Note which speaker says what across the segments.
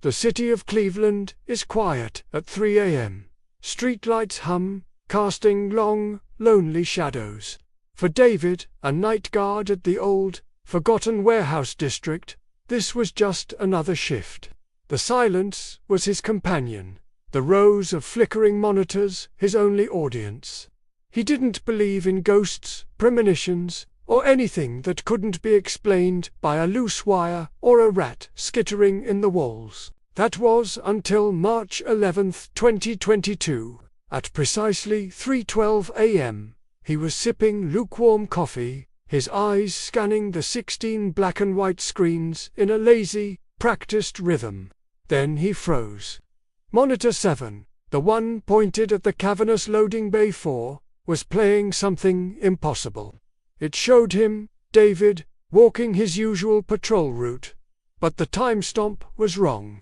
Speaker 1: The city of Cleveland is quiet at 3 a.m. Streetlights hum, casting long, lonely shadows. For David, a night guard at the old, forgotten warehouse district, this was just another shift. The silence was his companion, the rows of flickering monitors his only audience. He didn't believe in ghosts, premonitions, or anything that couldn't be explained by a loose wire or a rat skittering in the walls. That was until March 11, 2022. At precisely 3:12 a.m., he was sipping lukewarm coffee, his eyes scanning the 16 black and white screens in a lazy, practiced rhythm. Then he froze. Monitor 7, the one pointed at the cavernous loading bay 4, was playing something impossible. It showed him, David, walking his usual patrol route. But the time stamp was wrong.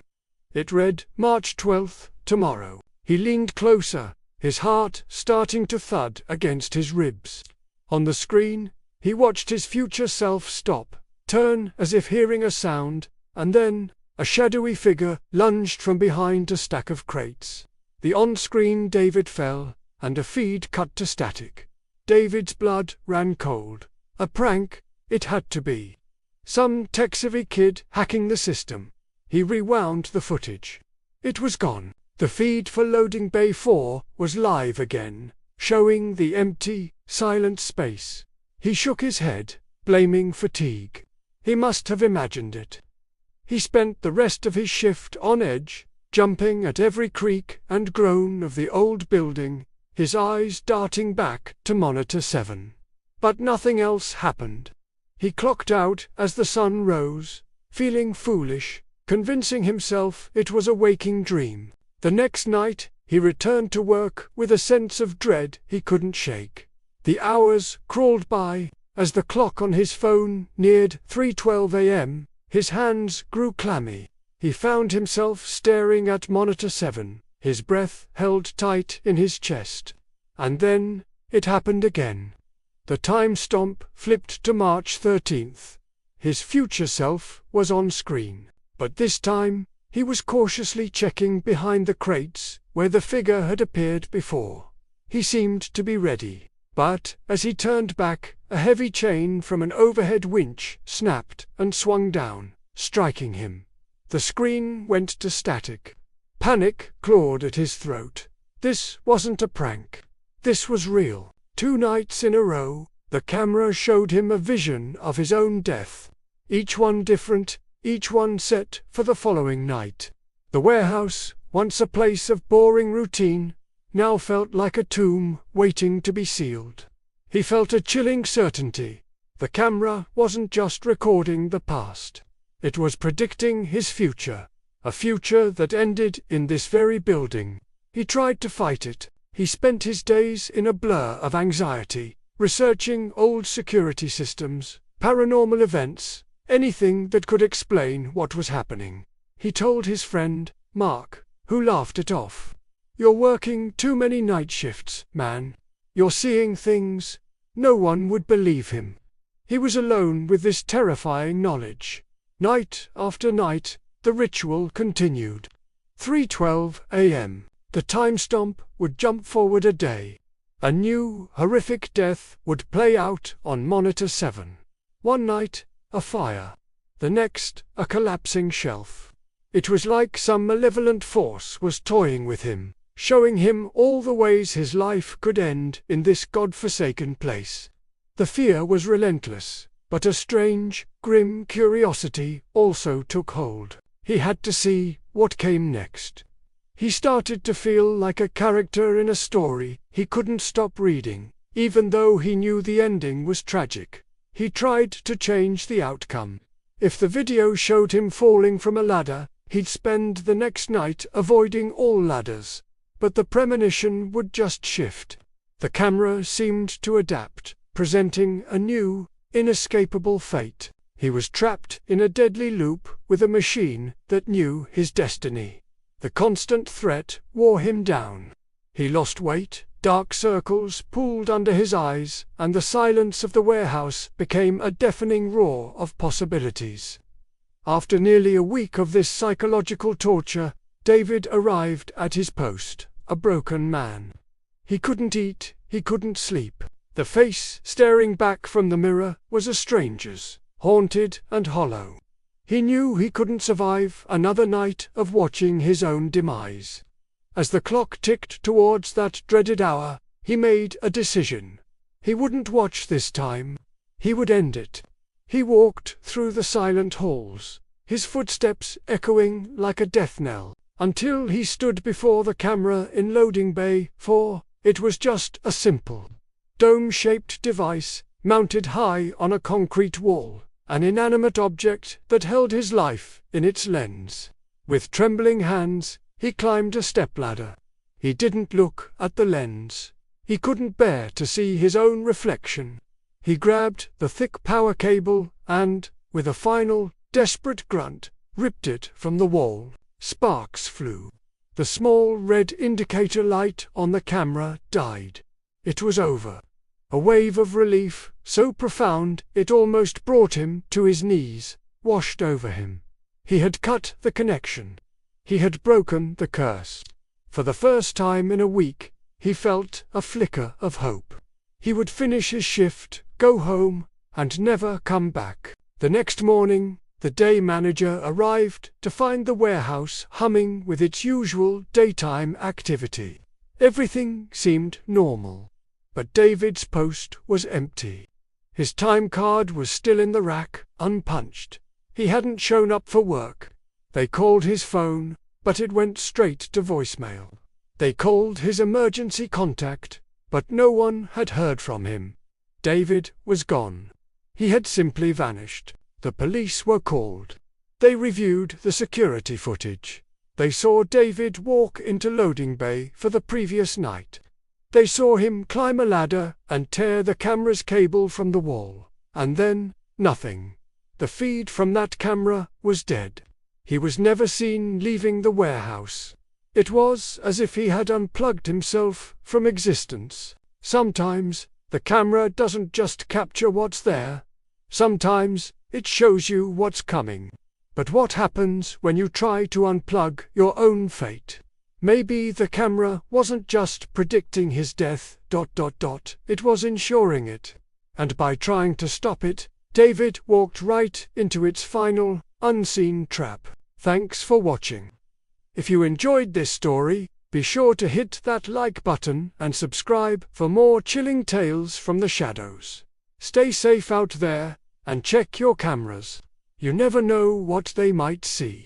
Speaker 1: It read, March 12th, tomorrow. He leaned closer, his heart starting to thud against his ribs. On the screen, he watched his future self stop, turn as if hearing a sound, and then a shadowy figure lunged from behind a stack of crates. The on-screen David fell, and a feed cut to static. David's blood ran cold. A prank, it had to be. Some tech-savvy kid hacking the system. He rewound the footage. It was gone. The feed for loading bay 4 was live again, showing the empty, silent space. He shook his head, blaming fatigue. He must have imagined it. He spent the rest of his shift on edge, jumping at every creak and groan of the old building, his eyes darting back to Monitor 7. But nothing else happened. He clocked out as the sun rose, feeling foolish, convincing himself it was a waking dream. The next night, he returned to work with a sense of dread he couldn't shake. The hours crawled by. As the clock on his phone neared 3:12 a.m., his hands grew clammy. He found himself staring at Monitor 7, his breath held tight in his chest. And then, it happened again. The time stamp flipped to March 13th. His future self was on screen. But this time, he was cautiously checking behind the crates, where the figure had appeared before. He seemed to be ready. But, as he turned back, a heavy chain from an overhead winch snapped and swung down, striking him. The screen went to static. Panic clawed at his throat. This wasn't a prank. This was real. 2 nights in a row, the camera showed him a vision of his own death. Each one different, each one set for the following night. The warehouse, once a place of boring routine, now felt like a tomb waiting to be sealed. He felt a chilling certainty. The camera wasn't just recording the past. It was predicting his future, a future that ended in this very building. He tried to fight it. He spent his days in a blur of anxiety, researching old security systems, paranormal events, anything that could explain what was happening. He told his friend, Mark, who laughed it off. "You're working too many night shifts, man. You're seeing things." No one would believe him. He was alone with this terrifying knowledge. Night after night, the ritual continued. 3:12 a.m. The time stamp would jump forward a day. A new, horrific death would play out on Monitor 7. One night, a fire. The next, a collapsing shelf. It was like some malevolent force was toying with him, showing him all the ways his life could end in this God-forsaken place. The fear was relentless, but a strange, grim curiosity also took hold. He had to see what came next. He started to feel like a character in a story he couldn't stop reading, even though he knew the ending was tragic. He tried to change the outcome. If the video showed him falling from a ladder, he'd spend the next night avoiding all ladders. But the premonition would just shift. The camera seemed to adapt, presenting a new, inescapable fate. He was trapped in a deadly loop with a machine that knew his destiny. The constant threat wore him down. He lost weight, dark circles pooled under his eyes, and the silence of the warehouse became a deafening roar of possibilities. After nearly a week of this psychological torture, David arrived at his post, a broken man. He couldn't eat, he couldn't sleep. The face staring back from the mirror was a stranger's, haunted and hollow. He knew he couldn't survive another night of watching his own demise. As the clock ticked towards that dreaded hour, he made a decision. He wouldn't watch this time. He would end it. He walked through the silent halls, his footsteps echoing like a death knell, until he stood before the camera in loading bay 4. It was just a simple, dome-shaped device, mounted high on a concrete wall, an inanimate object that held his life in its lens. With trembling hands, he climbed a stepladder. He didn't look at the lens. He couldn't bear to see his own reflection. He grabbed the thick power cable and, with a final, desperate grunt, ripped it from the wall. Sparks flew. The small red indicator light on the camera died. It was over. A wave of relief, so profound it almost brought him to his knees, washed over him. He had cut the connection. He had broken the curse. For the first time in a week, he felt a flicker of hope. He would finish his shift, go home, and never come back. The next morning, the day manager arrived to find the warehouse humming with its usual daytime activity. Everything seemed normal. But David's post was empty. His time card was still in the rack, unpunched. He hadn't shown up for work. They called his phone, but it went straight to voicemail. They called his emergency contact, but no one had heard from him. David was gone. He had simply vanished. The police were called. They reviewed the security footage. They saw David walk into loading bay for the previous night. They saw him climb a ladder and tear the camera's cable from the wall. And then, nothing. The feed from that camera was dead. He was never seen leaving the warehouse. It was as if he had unplugged himself from existence. Sometimes, the camera doesn't just capture what's there. Sometimes, it shows you what's coming. But what happens when you try to unplug your own fate? Maybe the camera wasn't just predicting his death, it was ensuring it. And by trying to stop it, David walked right into its final, unseen trap. Thanks for watching. If you enjoyed this story, be sure to hit that like button and subscribe for more chilling tales from the shadows. Stay safe out there, and check your cameras. You never know what they might see.